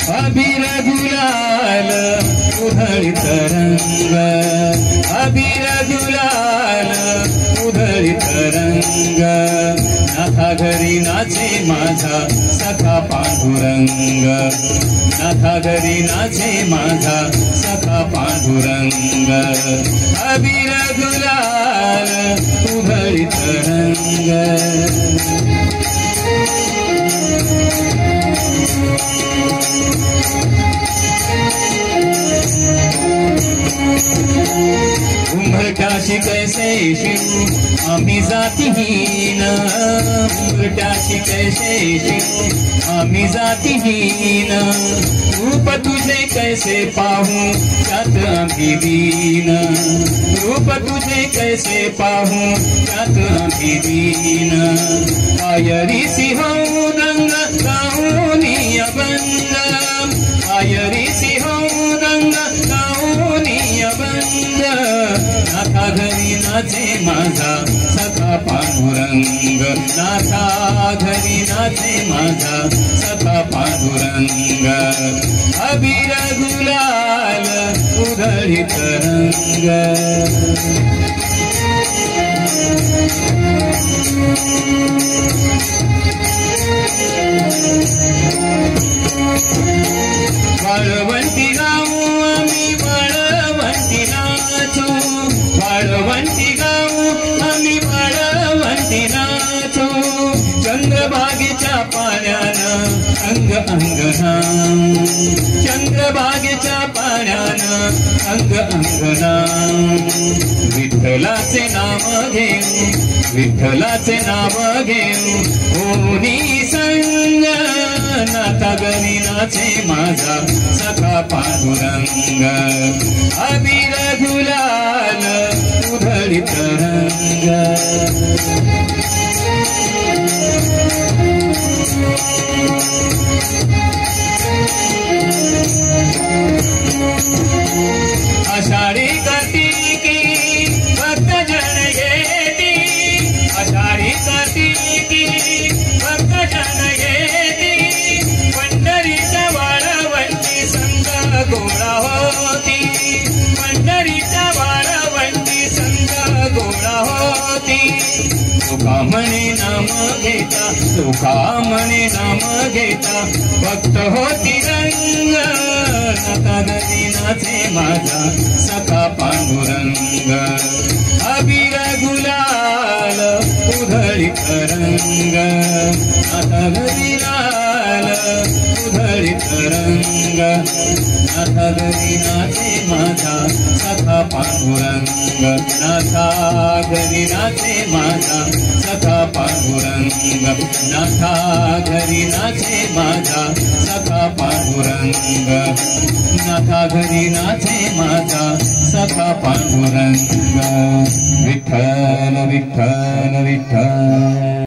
अबीर गुलाल उधळीत रंग, अबीर गुलाल उधळीत रंग, नाथा घरी नाचे माझा सखा पांडुरंग, नाथा घरी नाचे माझा सखा पांडुरंग, अबीर गुलाल उधळीत रंग। उंबरठ्याशी कैसे शिव आम्ही जातीहीन, उंबरठ्याशी कैसे शिव आम्ही जातीहीन, रूप तुझे कैसे पाहू त्यात आम्ही दीन, रूप तुझे कैसे पाहू त्यात आम्ही दीन, आयरीसी होऊ रंग गाऊनी अबंग, आयरीसी होऊ रंग गाऊनी अबंग, नाथा घरी नाचे माझा सखा पांडुरंग, नाथा घरी नाचे माझा सखा पांडुरंग, अबीर गुलाल उधळीत रंग। वाळवंटी गाऊ आम्ही वाळवंटी नाचू, वाळवंटी गाऊ आम्ही वाळवंटी नाचू, चंद्रभागेच्या पाण्यानं अंग अंगना, चंद्रभागेच्या पाण्यानं अंग अंगना, विठ्ठलाचे नाव घेऊ, विठ्ठलाचे नाव घेऊ होनी संग, नाथा घरी नाचे माझा सखा पांडुरंग, अबीर गुलाल उधळीत रंग। आषाढी कार्तिकी भक्तजन येती, आषाढी कार्तिकी भक्तजन येती, पंढरीच्या वाळवंटी संग गोळा होती, पंढरीच्या वाळवंटी संग गोळा होती, तुका म्हणे नाम घेता, तुका म्हणे नाम घेता भक्त होती रंग, नाथा घरी नाचे माझा सखा पांडुरंग, अबीर गुलाल उधळीत रंग, नाथा घरी लाल उधळीत रंग, नाथा घरी नाचे माझा सखा पांडुरंग, नाथा घरी नाचे माझा सखा पांडुरंग, नाथा घरी नाचे माझा सखा पांडुरंग, नाथा घरी नाचे माझा सखा पांडुरंग, विठ्ठल विठ्ठल विठ्ठल।